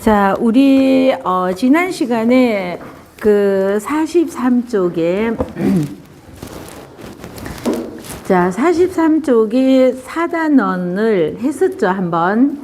자, 우리 지난 시간에 그 43쪽에 자, 43쪽에 사단원을 했었죠, 한번.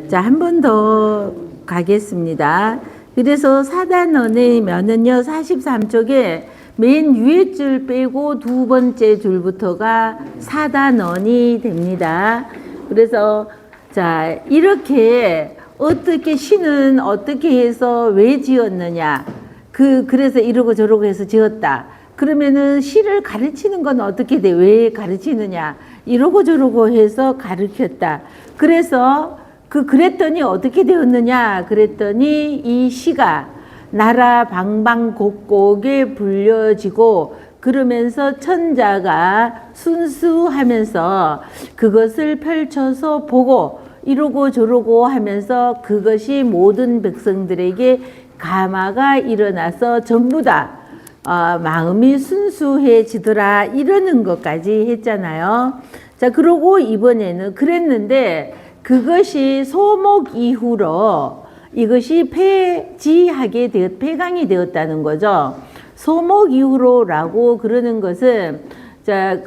자, 한 번 더 가겠습니다. 그래서 사단원이면은요, 43쪽에 맨 위에 줄 빼고 두 번째 줄부터가 사단원이 됩니다. 그래서 자, 이렇게 어떻게 시는 어떻게 해서 왜 지었느냐. 그래서 이러고 저러고 해서 지었다. 그러면은 시를 가르치는 건 어떻게 돼? 왜 가르치느냐? 이러고 저러고 해서 가르쳤다. 그래서 그랬더니 어떻게 되었느냐? 그랬더니 이 시가 나라 방방곡곡에 불려지고 그러면서 천자가 순수하면서 그것을 펼쳐서 보고 이러고 저러고 하면서 그것이 모든 백성들에게 감화가 일어나서 전부 다 마음이 순수해지더라 이러는 것까지 했잖아요. 자, 그러고 이번에는 그랬는데 그것이 소목 이후로 이것이 폐강이 되었다는 거죠. 소목 이후로라고 그러는 것은 자,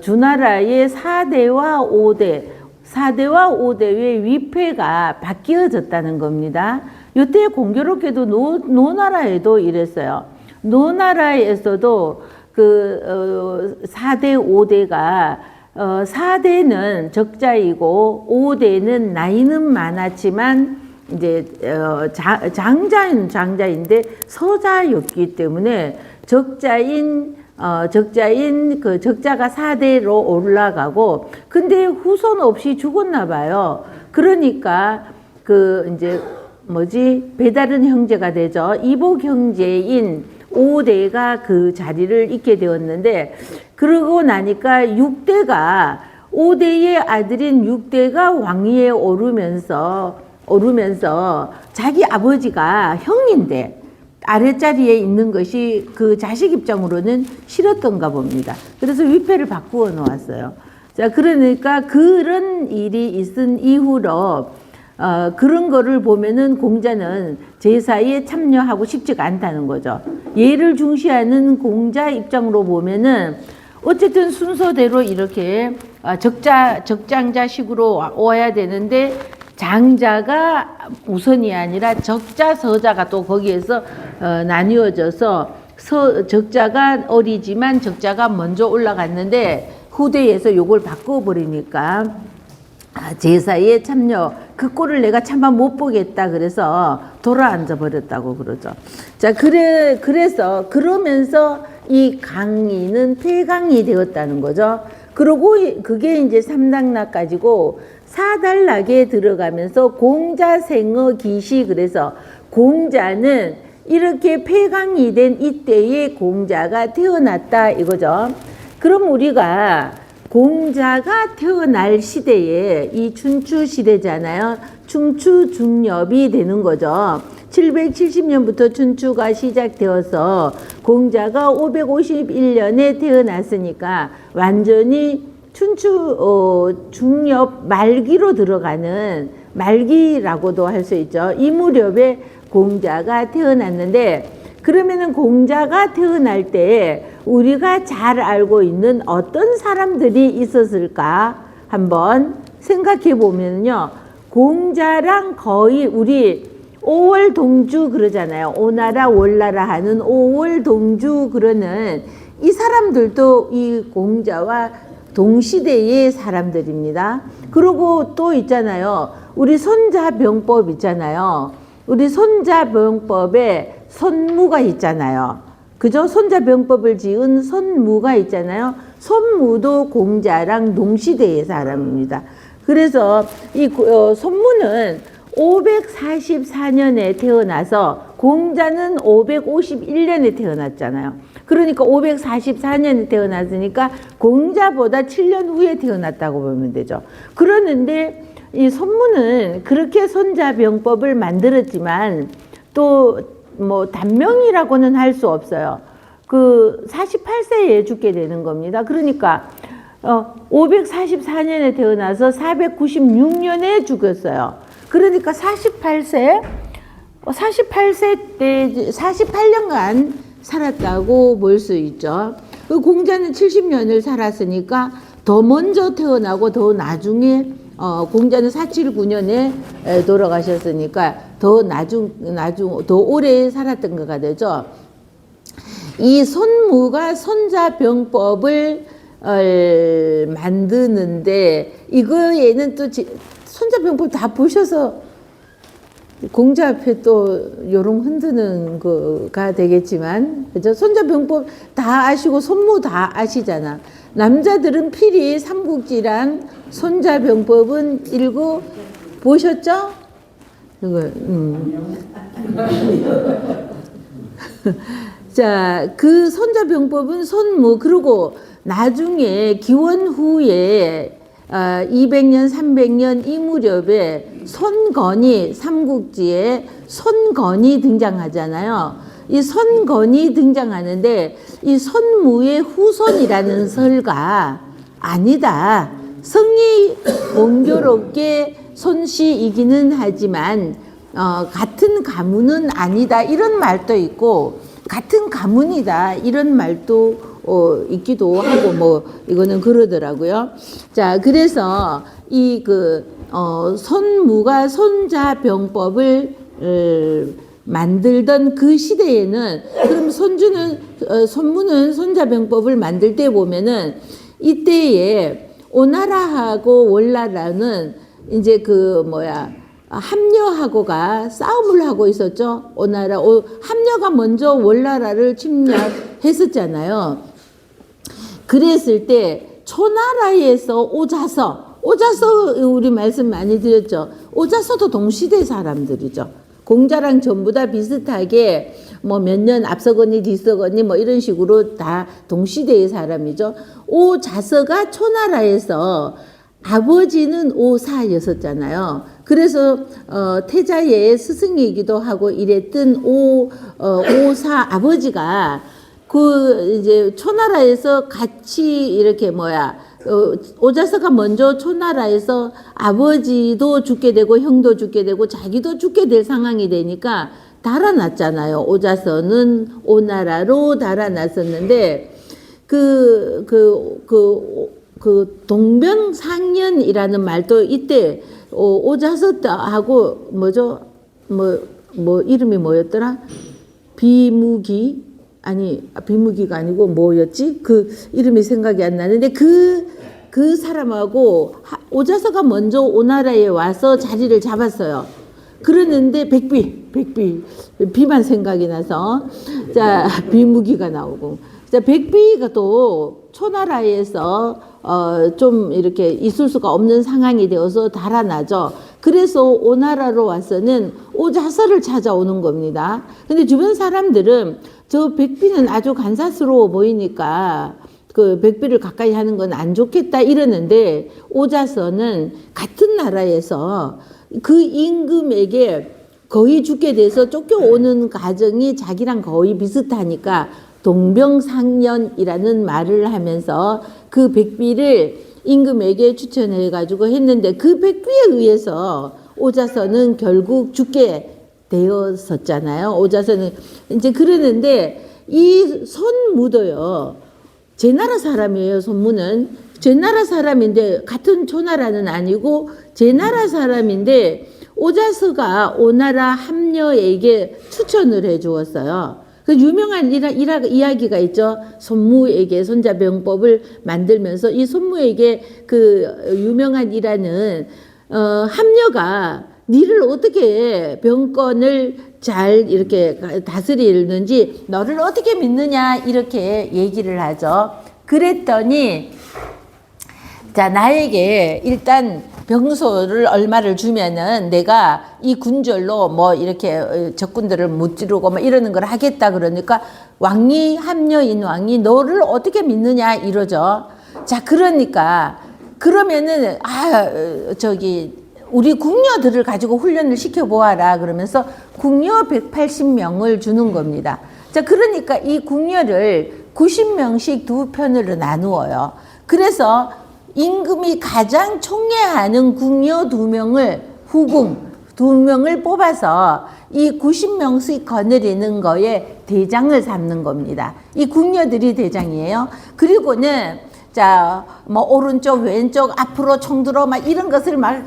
주나라의 4대와 4대와 5대의 위패가 바뀌어졌다는 겁니다. 이때 공교롭게도 노나라에도 이랬어요. 노나라에서도 4대, 5대가 4대는 적자이고 5대는 나이는 많았지만 이제 장자인 장자인데 서자였기 때문에 적자인 그 적자가 4대로 올라가고 근데 후손 없이 죽었나 봐요. 그러니까 이제 배다른 형제가 되죠. 이복 형제인 5대가 그 자리를 잇게 되었는데 그러고 나니까 6대가 5대의 아들인 6대가 왕위에 오르면서 자기 아버지가 형인데 아랫자리에 있는 것이 그 자식 입장으로는 싫었던가 봅니다. 그래서 위패를 바꾸어 놓았어요. 자, 그러니까 그런 일이 있은 이후로 그런 거를 보면은 공자는 제사에 참여하고 싶지가 않다는 거죠. 예를 중시하는 공자 입장으로 보면은 어쨌든 순서대로 이렇게 적장자식으로 와야 되는데 장자가 우선이 아니라 적자, 서자가 또 거기에서 나뉘어져서 적자가 어리지만 적자가 먼저 올라갔는데 후대에서 요걸 바꿔버리니까 제사에 참여 그 꼴을 내가 차마 못 보겠다 그래서 돌아앉아 버렸다고 그러죠. 자, 그래서 그러면서 이 강의는 폐강이 되었다는 거죠. 그리고 그게 이제 삼당락 가지고 사달락에 들어가면서 공자생어 기시 그래서 공자는 이렇게 폐강이 된 이때에 공자가 태어났다 이거죠. 그럼 우리가 공자가 태어날 시대에 이 춘추 시대잖아요. 춘추 중엽이 되는 거죠. 770년부터 춘추가 시작되어서 공자가 551년에 태어났으니까 완전히 춘추 중엽 말기로 들어가는 말기라고도 할 수 있죠. 이 무렵에 공자가 태어났는데 그러면은 공자가 태어날 때 우리가 잘 알고 있는 어떤 사람들이 있었을까 한번 생각해 보면요. 공자랑 거의 우리 5월 동주 그러잖아요. 오나라 월나라 하는 5월 동주 그러는 이 사람들도 이 공자와 동시대의 사람들입니다. 그리고 또 있잖아요. 우리 손자병법 있잖아요. 우리 손자병법에 손무가 있잖아요. 그죠? 손자병법을 지은 손무가 있잖아요. 손무도 공자랑 동시대의 사람입니다. 그래서 이 손무는 544년에 태어나서 공자는 551년에 태어났잖아요. 그러니까 544년에 태어났으니까 공자보다 7년 후에 태어났다고 보면 되죠. 그러는데 이 손무는 그렇게 손자병법을 만들었지만 또 단명이라고는 할 수 없어요. 48세에 죽게 되는 겁니다. 그러니까 544년에 태어나서 496년에 죽었어요. 그러니까 48세 때 48년간 살았다고 볼 수 있죠. 그 공자는 70년을 살았으니까 더 먼저 태어나고 더 나중에 공자는 479년에 돌아가셨으니까 더 더 오래 살았던 거가 되죠. 이 손무가 손자병법을 만드는데 이거에는 또 손자병법 다 보셔서 공자 앞에 또 요런 흔드는 거가 되겠지만, 그죠? 손자병법 다 아시고 손무 다 아시잖아. 남자들은 필히 삼국지랑 손자병법은 읽어 보셨죠? 그거, 자, 그 손자병법은 손무, 그리고 나중에 기원 후에 200년, 300년 이 무렵에 손건이, 삼국지에 손건이 등장하잖아요. 이 손건이 등장하는데 이 손무의 후손이라는 설가 아니다. 성이 공교롭게 손씨이기는 하지만 같은 가문은 아니다. 이런 말도 있고 같은 가문이다. 이런 말도 있기도 하고 뭐 이거는 그러더라고요. 자, 그래서 이 손무가 손자병법을 만들던 그 시대에는, 그럼 손무는 손자병법을 만들 때 보면은 이때에 오나라하고 월나라는 이제 함려하고가 싸움을 하고 있었죠. 함려가 먼저 월나라를 침략했었잖아요. 그랬을 때 초나라에서 오자서 우리 말씀 많이 드렸죠. 오자서도 동시대 사람들이죠. 공자랑 전부 다 비슷하게 뭐 몇 년 앞서거니 뒤서거니 뭐 이런 식으로 다 동시대의 사람이죠. 오자서가 초나라에서 아버지는 오사였었잖아요. 그래서 태자의 스승이기도 하고 이랬던 오사 아버지가 이제 초나라에서 같이 이렇게 오자서가 먼저 초나라에서 아버지도 죽게 되고 형도 죽게 되고 자기도 죽게 될 상황이 되니까 달아났잖아요. 오자서는 오나라로 달아났었는데 동병상련이라는 말도 이때 오자서하고 이름이 뭐였더라? 비무기가 아니고 뭐였지? 그 이름이 생각이 안 나는데 그 사람하고 오자서가 먼저 오나라에 와서 자리를 잡았어요. 그러는데 비만 생각이 나서 자, 비무기가 나오고, 자, 백비가 또 초나라에서 좀 이렇게 있을 수가 없는 상황이 되어서 달아나죠. 그래서 오나라로 와서는 오자서를 찾아오는 겁니다. 근데 주변 사람들은 저 백비는 아주 간사스러워 보이니까 그 백비를 가까이 하는 건 안 좋겠다 이러는데, 오자서는 같은 나라에서 그 임금에게 거의 죽게 돼서 쫓겨오는 과정이 자기랑 거의 비슷하니까 동병상련이라는 말을 하면서 그 백비를 임금에게 추천해 가지고 했는데, 그 백비에 의해서 오자서는 결국 죽게 되었었잖아요. 오자서는 이제 그러는데, 이 손무도요, 제 나라 사람이에요. 손무는 제 나라 사람인데, 같은 초나라는 아니고 제 나라 사람인데 오자서가 오나라 함려에게 추천을 해 주었어요. 그 유명한 이야기가 있죠. 손무에게 손자병법을 만들면서 이 손무에게 그 유명한 일화는 함려가 니를 어떻게 병권을 잘 이렇게 다스리는지 너를 어떻게 믿느냐 이렇게 얘기를 하죠. 그랬더니 자, 나에게 일단 병소를 얼마를 주면은 내가 이 군절로 뭐 이렇게 적군들을 무찌르고 뭐 이러는 걸 하겠다 그러니까 왕이 함려인 왕이 너를 어떻게 믿느냐 이러죠. 자, 그러니까 그러면은 우리 궁녀들을 가지고 훈련을 시켜보아라 그러면서 궁녀 180명을 주는 겁니다. 자, 그러니까 이 궁녀를 90명씩 두 편으로 나누어요. 그래서 임금이 가장 총애하는 궁녀 2명을 후궁, 2명을 뽑아서 이 90명씩 거느리는 거에 대장을 삼는 겁니다. 이 궁녀들이 대장이에요. 그리고는 자, 뭐 오른쪽 왼쪽 앞으로 총 들어 막 이런 것을 막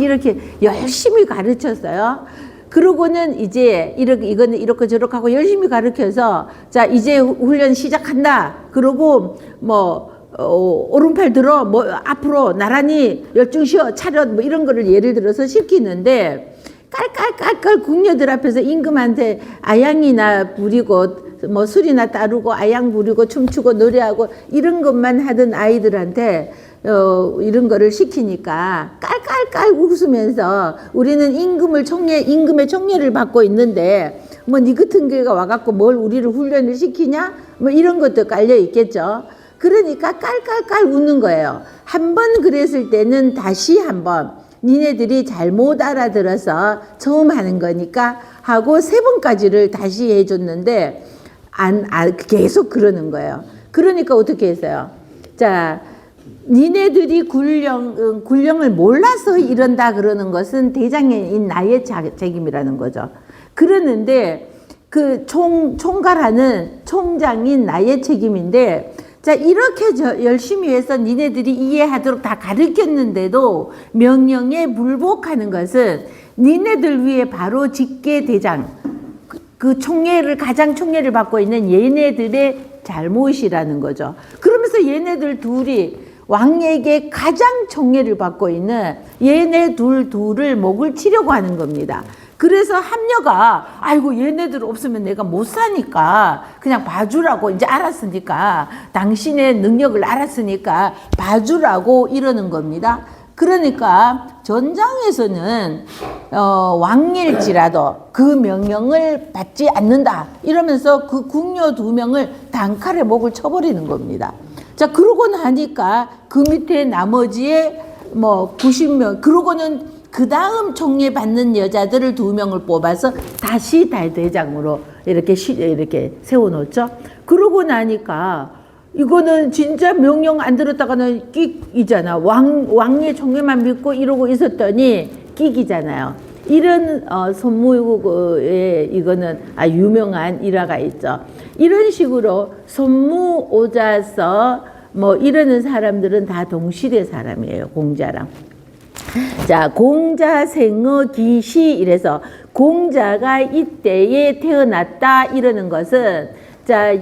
이렇게 열심히 가르쳤어요. 그러고는 이제 이거는 이렇게 저렇게 하고 열심히 가르쳐서 자, 이제 훈련 시작한다. 그러고 뭐 오른팔 들어 뭐 앞으로 나란히 열중시어 차렷 뭐 이런 거를 예를 들어서 시키는데 깔깔깔깔 궁녀들 앞에서 임금한테 아양이나 부리고 뭐 술이나 따르고 아양 부리고 춤추고 노래하고 이런 것만 하던 아이들한테 이런 거를 시키니까 깔깔깔 웃으면서 우리는 임금의 총애를 받고 있는데 뭐 니 같은 개가 와갖고 뭘 우리를 훈련을 시키냐 뭐 이런 것도 깔려 있겠죠. 그러니까 깔깔깔 웃는 거예요. 한 번 그랬을 때는 다시 한번 니네들이 잘못 알아들어서 처음 하는 거니까 하고 3번까지를 다시 해줬는데 계속 그러는 거예요. 그러니까 어떻게 했어요? 자, 니네들이 굴령을 몰라서 이런다 그러는 것은 대장인 나의 책임이라는 거죠. 그러는데 그 총괄하는 총장인 나의 책임인데 자, 이렇게 열심히 해서 니네들이 이해하도록 다 가르쳤는데도 명령에 불복하는 것은 니네들 위에 바로 직계 대장, 그 가장 총애를 받고 있는 얘네들의 잘못이라는 거죠. 그러면서 얘네들 둘이 왕에게 가장 총애를 받고 있는 얘네 둘을 목을 치려고 하는 겁니다. 그래서 합녀가 아이고 얘네들 없으면 내가 못 사니까 그냥 봐주라고 이제 알았으니까 당신의 능력을 알았으니까 봐주라고 이러는 겁니다. 그러니까 전장에서는 왕일지라도 그 명령을 받지 않는다 이러면서 그 궁녀 2명을 단칼에 목을 쳐버리는 겁니다. 자, 그러고 나니까 그 밑에 나머지의 뭐 90명 그러고는 그 다음 총애 받는 여자들을 2명을 뽑아서 다시 대장으로 이렇게 세워놓죠. 그러고 나니까 이거는 진짜 명령 안 들었다가는 끽이잖아. 왕의 총애만 믿고 이러고 있었더니 끽이잖아요. 이런 손무의 이거는 유명한 일화가 있죠. 이런 식으로 손무, 오자서 뭐 이러는 사람들은 다 동시대 사람이에요. 공자랑. 자, 공자 생어 기시 이래서 공자가 이때에 태어났다 이러는 것은 자,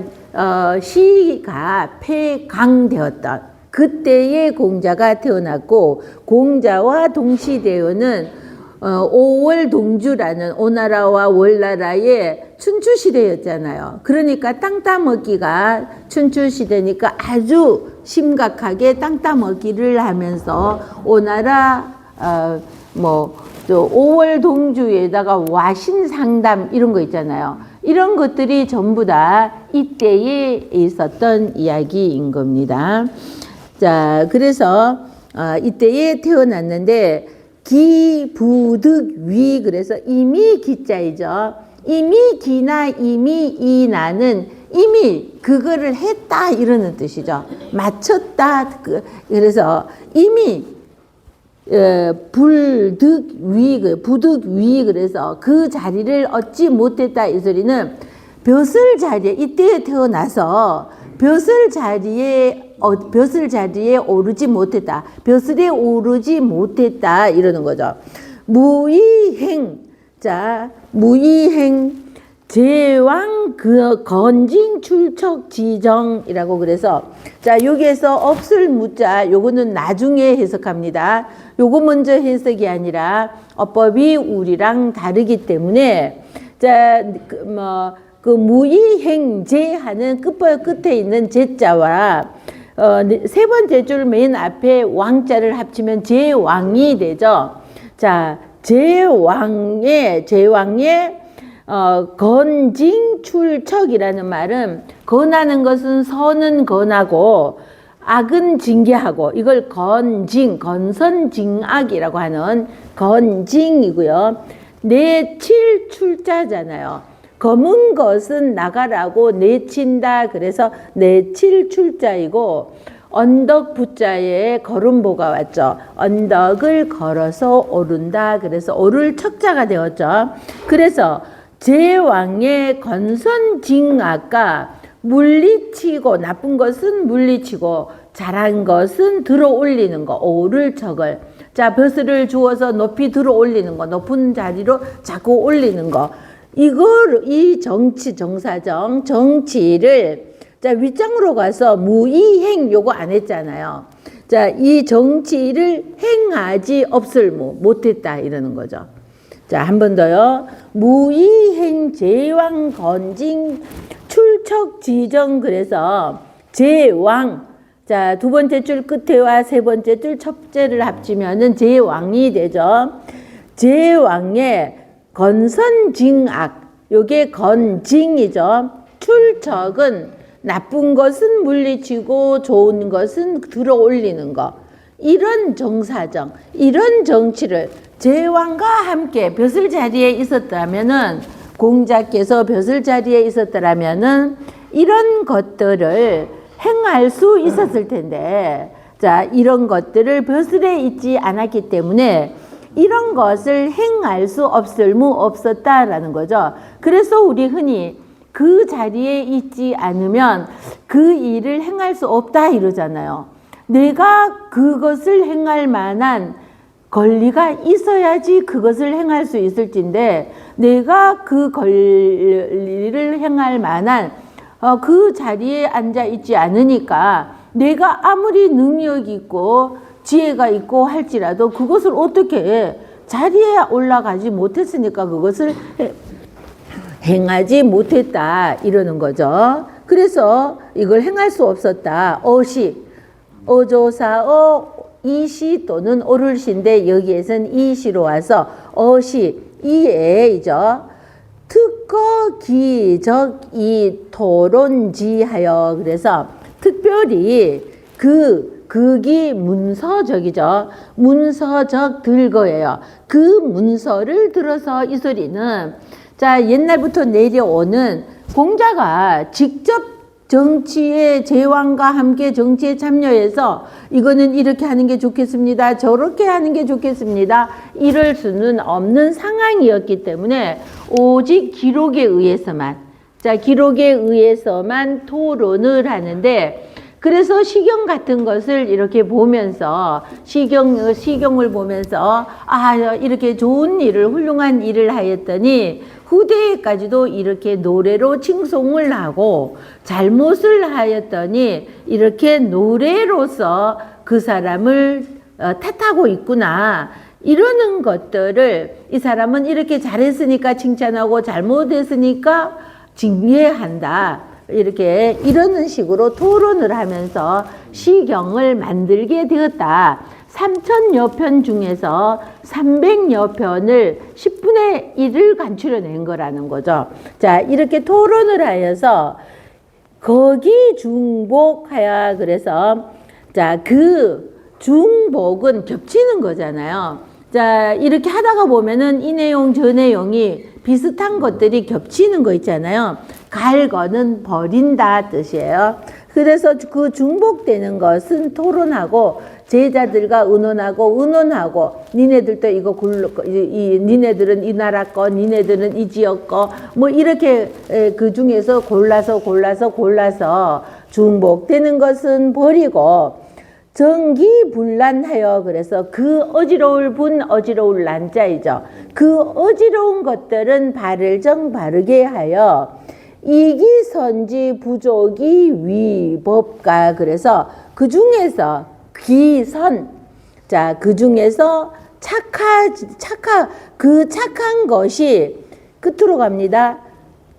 시가 폐강되었던 그때의 공자가 태어났고 공자와 동시대요는 5월 동주라는 오나라와 월나라의 춘추시대였잖아요. 그러니까 땅 따먹기가 춘추시대니까 아주 심각하게 땅 따먹기를 하면서 오나라 뭐 5월 동주에다가 와신상담 이런 거 있잖아요. 이런 것들이 전부 다 이때에 있었던 이야기인 겁니다. 자, 그래서 이때에 태어났는데 기부득위 그래서 이미 기자이죠. 이미 기나 이미 이나는 이미 그거를 했다 이러는 뜻이죠. 마쳤다. 그래서 이미 부득위 그래서 그 자리를 얻지 못했다 이 소리는 벼슬 자리에 이때에 태어나서 벼슬 자리에 오르지 못했다. 벼슬에 오르지 못했다 이러는 거죠. 무의행 자 무의행 제왕 그 건징 출척 지정이라고 그래서 자 여기에서 없을 무자 요거는 나중에 해석합니다. 요거 먼저 해석이 아니라 어법이 우리랑 다르기 때문에 자 그 무의행제 하는 끝에 있는 제자와 세 번째 줄 맨 앞에 왕자를 합치면 제왕이 되죠. 자 제왕의 건징 출척이라는 말은 건하는 것은 선은 건하고 악은 징계하고 이걸 건선징악이라고 하는 건징이고요. 내칠 출자잖아요. 검은 것은 나가라고 내친다. 그래서 내칠 출자이고 언덕 부자에 걸음보가 왔죠. 언덕을 걸어서 오른다. 그래서 오를 척자가 되었죠. 그래서 제왕의 건선징악과 물리치고, 나쁜 것은 물리치고 잘한 것은 들어 올리는 거, 오를 척을. 자, 벼슬을 주어서 높이 들어 올리는 거, 높은 자리로 자꾸 올리는 거. 이 정치, 정사정, 정치를, 자, 윗장으로 가서 무이행 요거 안 했잖아요. 자, 이 정치를 행하지 없을무, 못했다 이러는 거죠. 자, 한 번 더요. 무이행 제왕 건징 출척 지정. 그래서 제왕, 자, 두 번째 줄 끝에와 세 번째 줄 첫째를 합치면은 제왕이 되죠. 제왕의 건선징악, 요게 건징이죠. 출척은 나쁜 것은 물리치고 좋은 것은 들어 올리는 거. 이런 정사정, 이런 정치를 제왕과 함께 벼슬 자리에 있었다면은, 공자께서 벼슬 자리에 있었더라면은 이런 것들을 행할 수 있었을 텐데, 자, 이런 것들을 벼슬에 있지 않았기 때문에 이런 것을 행할 수 없었다라는 거죠. 그래서 우리 흔히 그 자리에 있지 않으면 그 일을 행할 수 없다 이러잖아요. 내가 그것을 행할 만한 권리가 있어야지 그것을 행할 수 있을진데, 내가 그 권리를 행할 만한 그 자리에 앉아 있지 않으니까 내가 아무리 능력 있고 지혜가 있고 할지라도 그것을 어떻게 자리에 올라가지 못했으니까 그것을 행하지 못했다 이러는 거죠. 그래서 이걸 행할 수 없었다. 어시, 어조사어 이시 또는 오를시인데 여기에서는 이시로 와서 어시, 이에이죠. 특거 기적 이 토론지하여. 그래서 특별히 극이 문서적이죠. 문서적 들거예요. 그 문서를 들어서 이 소리는, 자, 옛날부터 내려오는 공자가 직접 정치에, 제왕과 함께 정치에 참여해서 이거는 이렇게 하는 게 좋겠습니다, 저렇게 하는 게 좋겠습니다, 이럴 수는 없는 상황이었기 때문에 오직 기록에 의해서만, 자, 기록에 의해서만 토론을 하는데, 그래서 시경 같은 것을 이렇게 보면서, 시경을 보면서, 아, 이렇게 좋은 일을, 훌륭한 일을 하였더니 후대에까지도 이렇게 노래로 칭송을 하고, 잘못을 하였더니 이렇게 노래로서 그 사람을 탓하고 있구나, 이러는 것들을, 이 사람은 이렇게 잘했으니까 칭찬하고 잘못했으니까 징계한다, 이렇게 이러는 식으로 토론을 하면서 시경을 만들게 되었다. 3000여 편 중에서 300여 편을 10분의 1을 간추려낸 거라는 거죠. 자, 이렇게 토론을 하여서 거기 중복하여. 그래서 자, 그 중복은 겹치는 거잖아요. 자, 이렇게 하다가 보면은 이 내용 저 내용이 비슷한 것들이 겹치는 거 있잖아요. 갈거는 버린다 뜻이에요. 그래서 그 중복되는 것은 토론하고, 제자들과 의논하고 니네들도 이거 니네들은 이 나라 거, 니네들은 이 지역 거, 뭐 이렇게 그 중에서 골라서 중복되는 것은 버리고, 정기분란하여. 그래서 그 어지러울 분, 어지러울 난자이죠. 그 어지러운 것들은 바르게 하여 이기선지 부족이 위법가. 그래서 그 중에서 기선, 자, 그 중에서 그 착한 것이 끝으로 갑니다.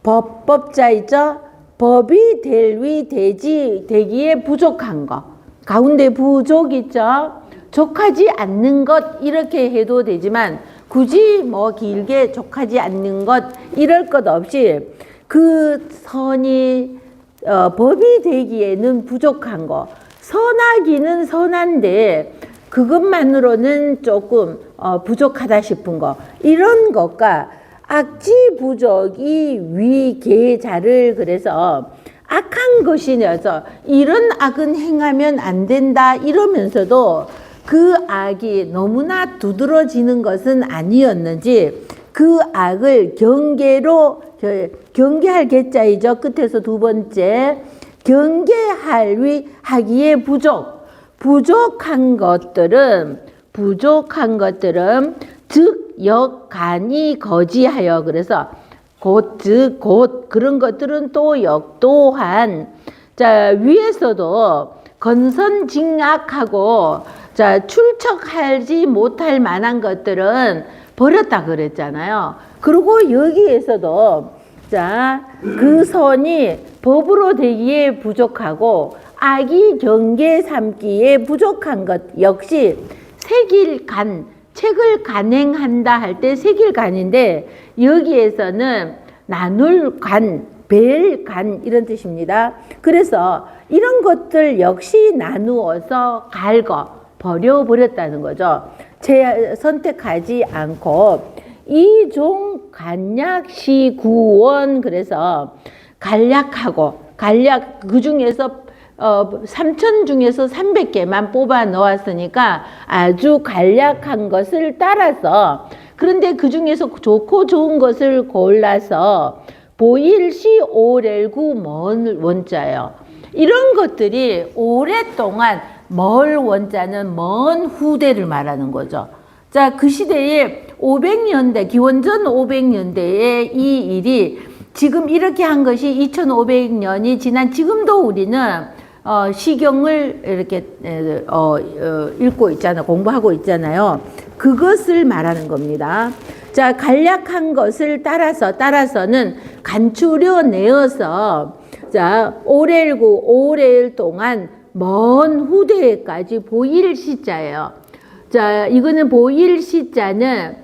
법자 있죠. 법이 되기에 부족한 거. 가운데 부족 있죠. 족하지 않는 것, 이렇게 해도 되지만 굳이 뭐 길게 족하지 않는 것 이럴 것 없이 그 선이 법이 되기에는 부족한 거, 선하기는 선한데 그것만으로는 조금 부족하다 싶은 거, 이런 것과 악지 부족이 위계자를. 그래서 악한 것이냐서 이런 악은 행하면 안 된다 이러면서도 그 악이 너무나 두드러지는 것은 아니었는지 그 악을 경계로 경계할 계자이죠. 끝에서 두 번째 경계하기에 부족한 것들은 즉 역간이 거지하여 그래서 곧 그런 것들은 또 역도한 자 위에서도 건선징악하고 자 출척하지 못할 만한 것들은 버렸다 그랬잖아요. 그리고 여기에서도 자 그 선이 법으로 되기에 부족하고 악이 경계 삼기에 부족한 것 역시 책을 간행한다 할 때 색일간인데 여기에서는 나눌 간, 벨 간 이런 뜻입니다. 그래서 이런 것들 역시 나누어서 버려버렸다는 거죠. 선택하지 않고 이종 간략시 구원 그래서 간략 그 중에서 3천 중에서 300개만 뽑아 넣었으니까 아주 간략한 것을 따라서 그런데 그 중에서 좋고 좋은 것을 골라서 보일시 오렐구 먼 원자예요. 이런 것들이 오랫동안 멀 원자는 먼 후대를 말하는 거죠. 자, 그 시대에 500년대, 기원전 500년대에 이 일이 지금 이렇게 한 것이 2500년이 지난 지금도 우리는 시경을 이렇게 읽고 있잖아요. 공부하고 있잖아요. 그것을 말하는 겁니다. 자, 간략한 것을 따라서는 간추려 내어서 자, 오렐 동안 먼 후대까지 보일 시자예요. 자, 이거는 보일 시자는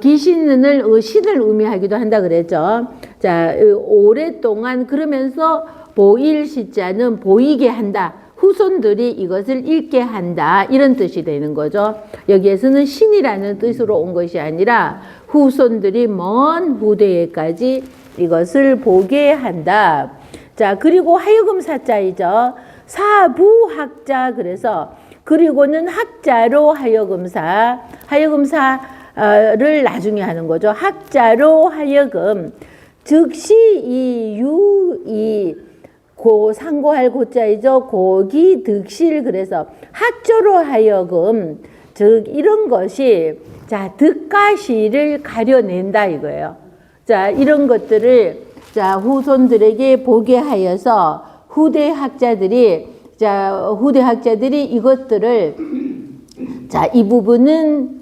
귀신을 신을 의미하기도 한다 그랬죠. 자, 오랫동안 그러면서 보일 시자는 보이게 한다. 후손들이 이것을 읽게 한다. 이런 뜻이 되는 거죠. 여기에서는 신이라는 뜻으로 온 것이 아니라 후손들이 먼 후대에까지 이것을 보게 한다. 자, 그리고 하여금 사자이죠. 사부학자 그래서 그리고는 학자로 하여금사를 나중에 하는 거죠. 학자로 하여금 즉시 상고할 고자이죠. 고기 득실 그래서 학조로 하여금 즉 이런 것이 자 득과 실을 가려낸다 이거예요. 자 이런 것들을 자 후손들에게 보게 하여서 후대 학자들이 이것들을 자, 이 부분은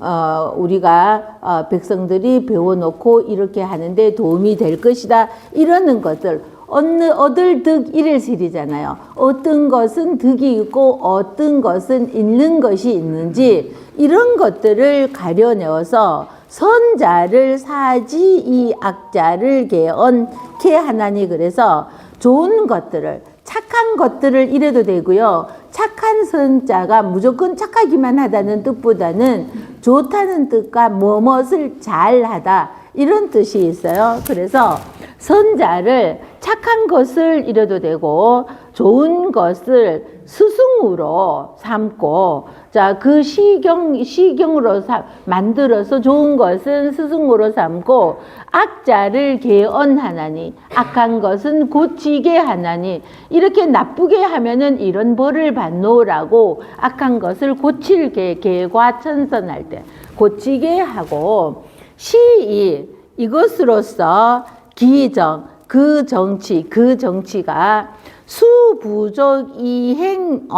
우리가 백성들이 배워놓고 이렇게 하는데 도움이 될 것이다. 이러는 것들 얻을 득 일일실이잖아요. 어떤 것은 득이 있고 어떤 것은 잃는 것이 있는지 이런 것들을 가려내어서 선자를 사지 이 악자를 개언케 하나니 그래서 좋은 것들을 착한 것들을 이래도 되고요. 착한 선자가 무조건 착하기만 하다는 뜻보다는 좋다는 뜻과 무엇을 잘하다 이런 뜻이 있어요. 그래서 선자를 착한 것을 이래도 되고 좋은 것을 스승으로 삼고 자, 그 시경으로 만들어서 좋은 것은 스승으로 삼고 악자를 개언하나니 악한 것은 고치게 하나니 이렇게 나쁘게 하면은 이런 벌을 받노라고 악한 것을 고칠 계과 천선할 때 고치게 하고 시이 이것으로서 기정 그 정치가 수부족 이행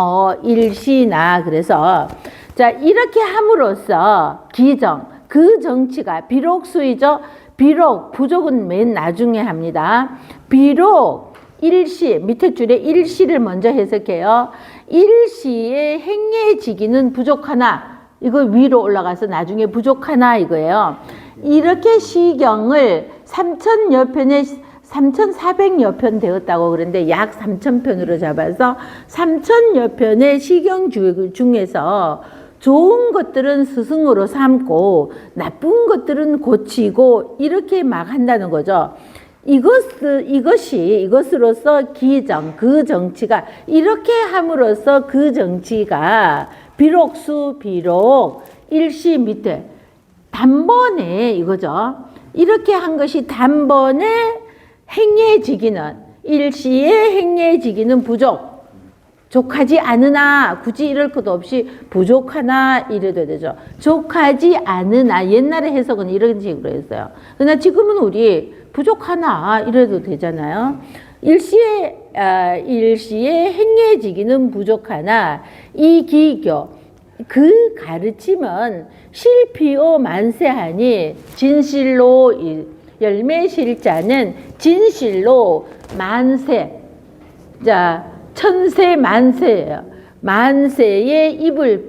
일시나 그래서 자 이렇게 함으로써 기정 그 정치가 비록 수이죠. 비록 부족은 맨 나중에 합니다. 비록 일시 밑에 줄에 일시를 먼저 해석해요. 일시의 행해지기는 부족하나 이거 위로 올라가서 나중에 부족하나 이거예요. 이렇게 시경을 3,000여 편의 3,400여 편 되었다고 그러는데 약 3,000편으로 잡아서 3,000여 편의 시경 중에서 좋은 것들은 스승으로 삼고 나쁜 것들은 고치고 이렇게 막 한다는 거죠. 이것으로서 기정, 그 정치가 이렇게 함으로써 그 정치가 비록 일시 밑에 단번에 이거죠. 이렇게 한 것이 단번에 행해지기는 일시에 행해지기는 족하지 않으나 굳이 이럴 것도 없이 부족하나 이래도 되죠. 족하지 않으나 옛날에 해석은 이런 식으로 했어요. 그러나 지금은 우리 부족하나 이래도 되잖아요. 일시에 행해지기는 부족하나 이 기교 그 가르침은 실피오 만세하니 진실로 열매실자는 진실로 만세 자 천세 만세예요. 만세에 입을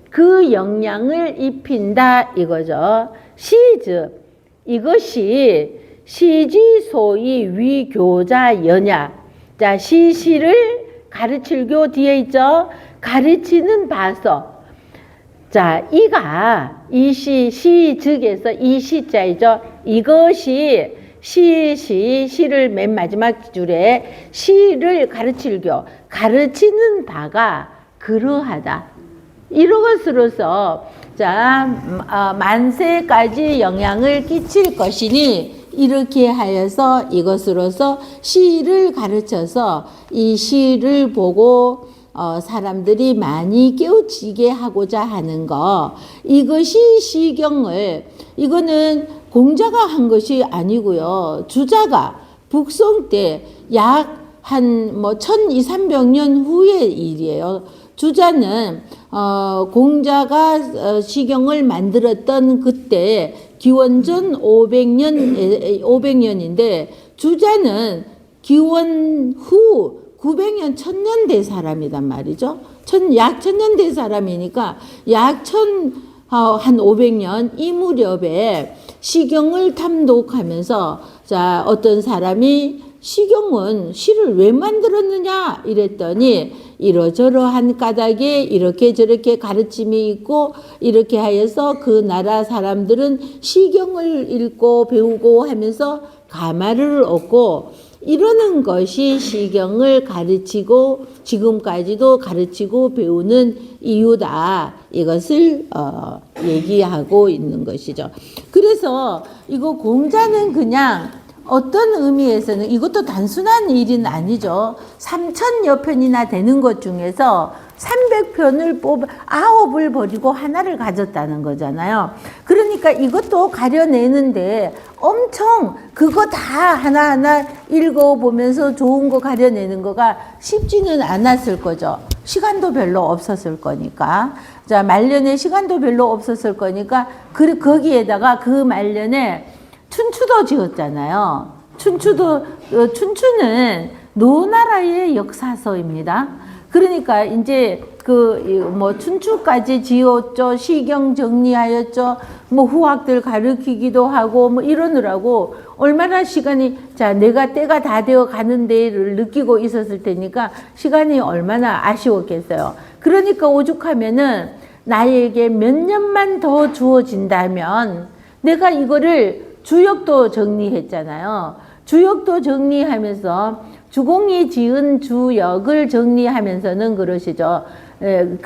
그 영향을 입힌다 이거죠. 시즉 이것이 시지소이 위교자 연야 자 시시를 가르칠교 뒤에 있죠. 가르치는 바서 자 이가 시즉에서 이 시자이죠. 이것이 시를 맨 마지막 줄에 시를 가르칠교 가르치는 바가 그러하다. 이것으로서 자 만세까지 영향을 끼칠 것이니 이렇게 하여서 이것으로서 시를 가르쳐서 이 시를 보고 사람들이 많이 깨우치게 하고자 하는 거 이것이 시경을 이거는 공자가 한 것이 아니고요. 주자가 북송 때 약 한 1200~300년 후의 일이에요. 주자는 공자가 시경을 만들었던 그때 기원전 500년인데 주자는 기원 후 900년 1000년 된 사람이란 말이죠. 약 1000년 된 사람이니까 약 한 500년 이 무렵에 시경을 탐독하면서 자 어떤 사람이 시를 왜 만들었느냐 이랬더니 이러저러한 까닭에 이렇게 저렇게 가르침이 있고 이렇게 하여서 그 나라 사람들은 시경을 읽고 배우고 하면서 가마를 얻고 이러는 것이 시경을 가르치고 지금까지도 가르치고 배우는 이유다. 이것을 얘기하고 있는 것이죠. 그래서 이거 공자는 그냥 어떤 의미에서는 이것도 단순한 일은 아니죠. 3000여 편이나 되는 것 중에서 300편을 9을 버리고 하나를 가졌다는 거잖아요. 그러니까 이것도 가려내는데 엄청 그거 다 하나하나 읽어보면서 좋은 거 가려내는 거가 쉽지는 않았을 거죠. 시간도 별로 없었을 거니까. 자, 말년에 시간도 별로 없었을 거니까 거기에다가 그 말년에 춘추도 지었잖아요. 춘추는 노나라의 역사서입니다. 그러니까 이제 춘추까지 지었죠. 시경 정리하였죠. 후학들 가르치기도 하고 이러느라고 얼마나 시간이 내가 때가 다 되어 가는 데를 느끼고 있었을 테니까 시간이 얼마나 아쉬웠겠어요. 그러니까 오죽하면은 나에게 몇 년만 더 주어진다면 내가 이거를 주역도 정리했잖아요. 주역도 정리하면서 주공이 지은 주역을 정리하면서는 그러시죠.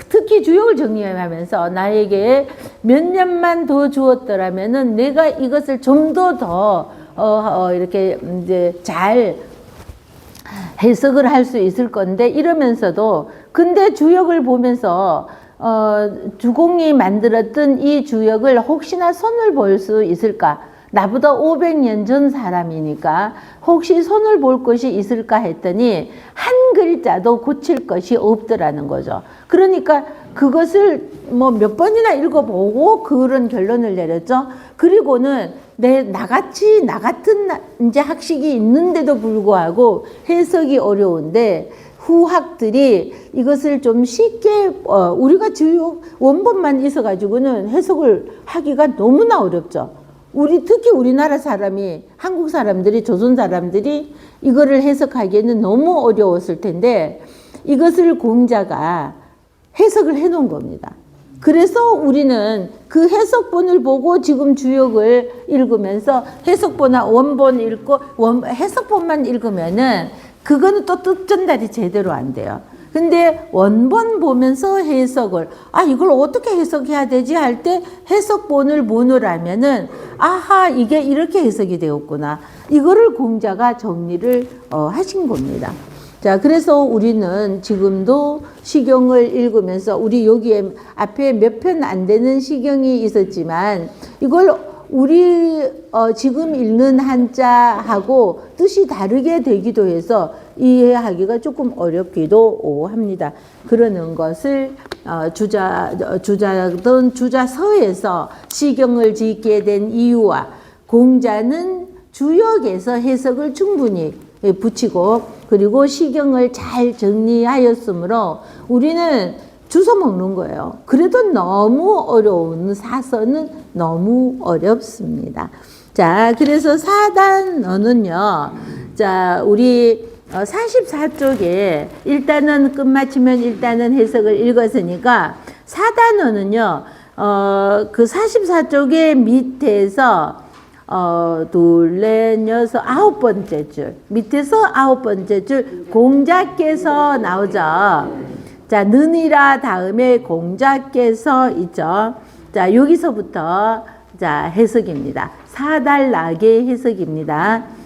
특히 주역을 정리하면서 나에게 몇 년만 더 주었더라면은 내가 이것을 좀 더 이렇게 이제 잘 해석을 할 수 있을 건데 이러면서도 근데 주역을 보면서 주공이 만들었던 이 주역을 혹시나 손을 볼 수 있을까? 나보다 500년 전 사람이니까 혹시 손을 볼 것이 있을까 했더니 한 글자도 고칠 것이 없더라는 거죠. 그러니까 그것을 몇 번이나 읽어보고 그런 결론을 내렸죠. 그리고는 나 같은 이제 학식이 있는데도 불구하고 해석이 어려운데 후학들이 이것을 좀 쉽게 우리가 주요 원본만 있어가지고는 해석을 하기가 너무나 어렵죠. 특히 우리나라 사람이 한국 사람들이 조선 사람들이 이거를 해석하기에는 너무 어려웠을 텐데 이것을 공자가 해석을 해놓은 겁니다. 그래서 우리는 그 해석본을 보고 지금 주역을 읽으면서 해석본이나 원본 읽고 해석본만 읽으면은 그거는 또 뜻 전달이 제대로 안 돼요. 근데 원본 보면서 해석을 이걸 어떻게 해석해야 되지 할 때 해석본을 보느라면은 아하 이게 이렇게 해석이 되었구나. 이거를 공자가 정리를 하신 겁니다. 자, 그래서 우리는 지금도 시경을 읽으면서 우리 여기에 앞에 몇 편 안 되는 시경이 있었지만 이걸 우리 지금 읽는 한자하고 뜻이 다르게 되기도 해서 이해하기가 조금 어렵기도 합니다. 그러는 것을 주자든 주자서에서 시경을 짓게 된 이유와 공자는 주역에서 해석을 충분히 붙이고 그리고 시경을 잘 정리하였으므로 우리는 주워 먹는 거예요. 그래도 너무 어려운 사서는 너무 어렵습니다. 자, 그래서 사단어는요. 자, 우리 44쪽에 일단은 끝마치면 일단은 해석을 읽었으니까 사단어는요. 그 44쪽의 밑에서 둘, 넷, 여섯, 9번째 줄 밑에서 9번째 줄 공자께서 나오죠. 자, 느니라 다음에 공자께서 있죠. 자, 여기서부터 자 해석입니다. 사달락의 해석입니다.